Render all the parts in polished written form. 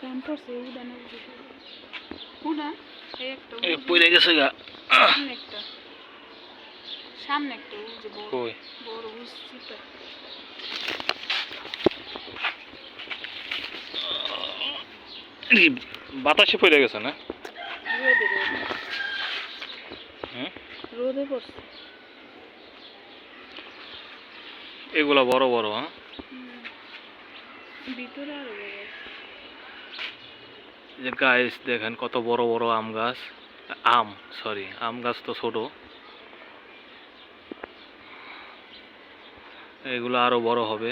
কেমন পড়ছে উড়ানের উড়ান এই একটা পড়ে গেছে গা সামনে একটা ওই যে বড় কই বড় উঁচুটা বাতাসে পড়ে গেছে না রোদে হুম রোদে পড়ছে এগুলা বড় বড় হ্যাঁ ভিতরে আরো বড় যে গাছ দেখেন কত বড় বড় আম গাছ আম গাছ তো ছোট এগুলো আরো বড় হবে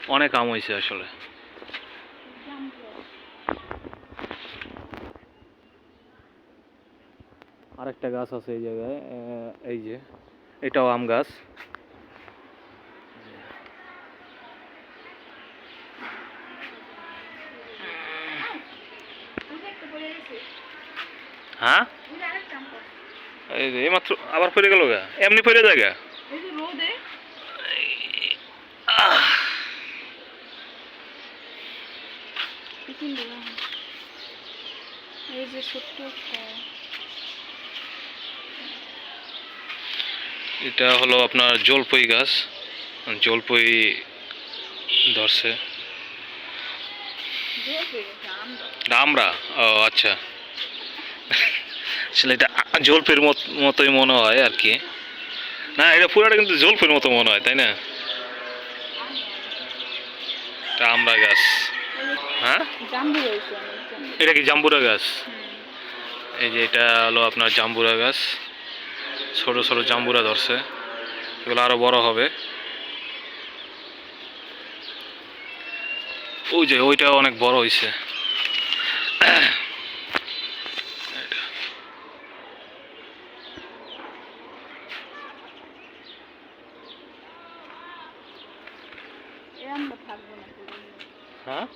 অনেক আম হয়েছে আসলে আরেকটা গাছ আছে এই জায়গায় এই যে এটাও আম গাছ হ্যাঁ এই মাত্র আবার পড়ে গেল গা এমনি পড়ে যায় গা এই যে ছোট্ট একটা এটা হলো আপনার জলপই গাছ জলপই ধরছে আমরা ও আচ্ছা আসলে এটা জলপের মতোই মনে হয় আর কি না এটা পুরাটা কিন্তু জলপের মতো মনে হয় তাই না এটা আমরা গাছ হ্যাঁ এটা কি জাম্বুরা গাছ এই যে এটা হলো আপনার জাম্বুরা গাছ ছোট ছোট জাম্বুরা ধরছে এগুলো আরো বড় হবে ওই যে ওইটা অনেক বড় হয়েছে হ্যাঁ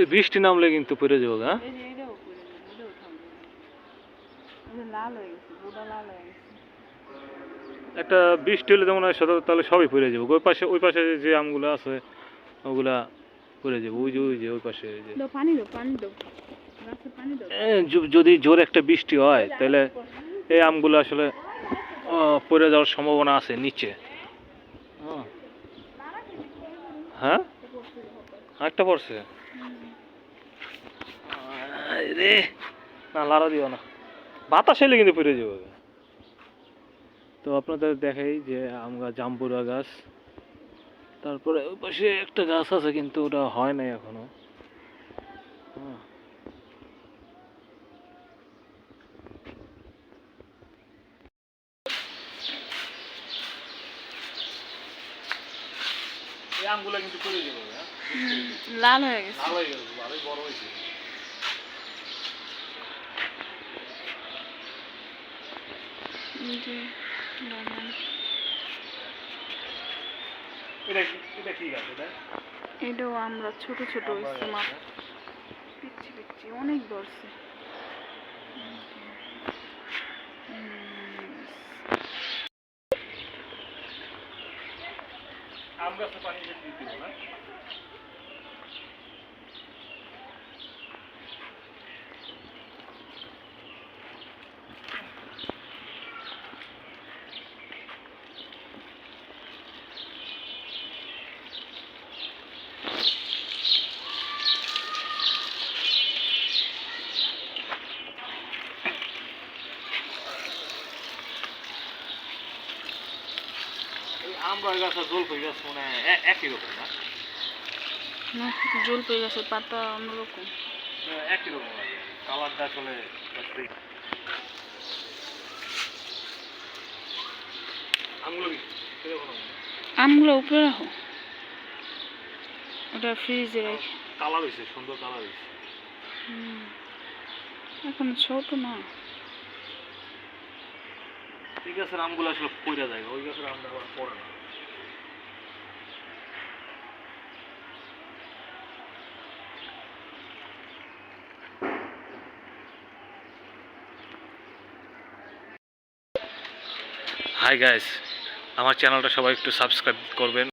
বৃষ্টি নামলে কিন্তু পড়ে যাবো গা একটা বৃষ্টি হলে যেমন তাহলে সবই পড়ে যাবো ওই পাশে যে আমগুলো আছে ওগুলা পড়ে যাবো ওই পাশে যদি জোর একটা বৃষ্টি হয় তাহলে এই আমগুলো আসলে পড়ে যাওয়ার সম্ভাবনা আছে নিচে হ্যাঁ আরেকটা পড়ছে রে না লাড়া দিও না বাতাস এলে কিন্তু পড়ে যাবো তো আপনাদের দেখাই যে আম গাছ জাম্বুরা গাছ তারপরে ওই পাশে একটা গাছ আছে কিন্তু ওটা হয় নাই এখনো এই আমগুলা কিন্তু পড়ে যাবে লাল হয়ে গেছে ভালোই বড় হয়েছে এটাও আমরা ছোট ছোট হয়েছে পিচ্ছি পিচ্ছি অনেক ধরছে আমরা গাছ আর জলপাই গাছ মানে একই রকম না জলপাই গাছের পাতা অন্যরকম একই রকম কালারটা আসলে আমগুলো উপরে রাখো ওটা ফ্রিজে রেখে কালার হয়েছে সুন্দর কালার হয়েছে এখন ছোট না ঠিক আছে আমগুলো আসলে পড়ে যায় ওই গাছের আমটা আবার পড়ে না হাই গাইস, আমার চ্যানেলটা সবাই একটু সাবস্ক্রাইব করবেন।